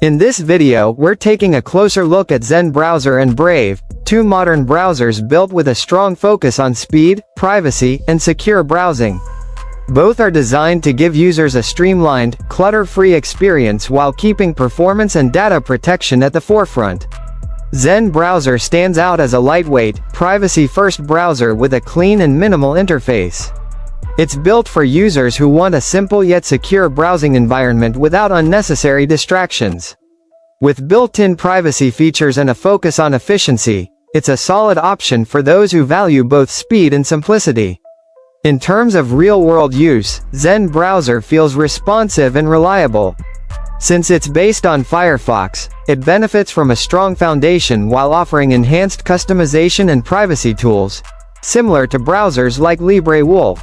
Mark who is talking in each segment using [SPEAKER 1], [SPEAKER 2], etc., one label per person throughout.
[SPEAKER 1] In this video, we're taking a closer look at Zen Browser and Brave, two modern browsers built with a strong focus on speed, privacy, and secure browsing. Both are designed to give users a streamlined, clutter-free experience while keeping performance and data protection at the forefront. Zen Browser stands out as a lightweight, privacy-first browser with a clean and minimal interface. It's built for users who want a simple yet secure browsing environment without unnecessary distractions. With built-in privacy features and a focus on efficiency, it's a solid option for those who value both speed and simplicity. In terms of real-world use, Zen Browser feels responsive and reliable. Since it's based on Firefox, it benefits from a strong foundation while offering enhanced customization and privacy tools, similar to browsers like LibreWolf.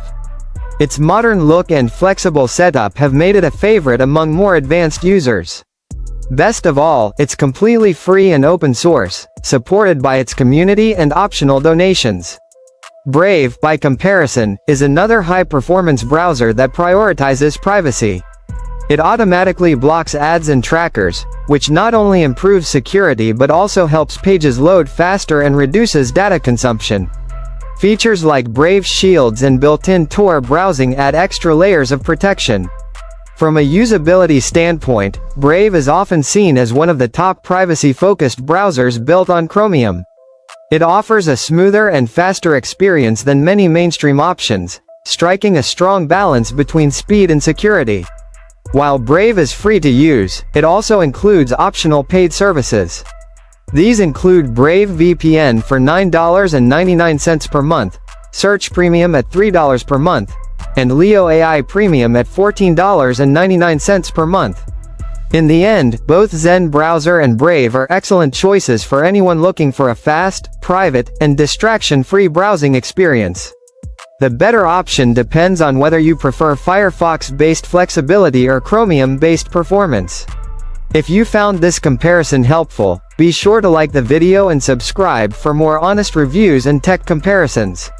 [SPEAKER 1] Its modern look and flexible setup have made it a favorite among more advanced users. Best of all, it's completely free and open source, supported by its community and optional donations. Brave, by comparison, is another high-performance browser that prioritizes privacy. It automatically blocks ads and trackers, which not only improves security but also helps pages load faster and reduces data consumption. Features like Brave Shields and built-in Tor browsing add extra layers of protection. From a usability standpoint, Brave is often seen as one of the top privacy-focused browsers built on Chromium. It offers a smoother and faster experience than many mainstream options, striking a strong balance between speed and security. While Brave is free to use, it also includes optional paid services. These include Brave VPN for $9.99 per month, Search Premium at $3 per month, and Leo AI Premium at $14.99 per month. In the end, both Zen Browser and Brave are excellent choices for anyone looking for a fast, private, and distraction-free browsing experience. The better option depends on whether you prefer Firefox-based flexibility or Chromium-based performance. If you found this comparison helpful, be sure to like the video and subscribe for more honest reviews and tech comparisons.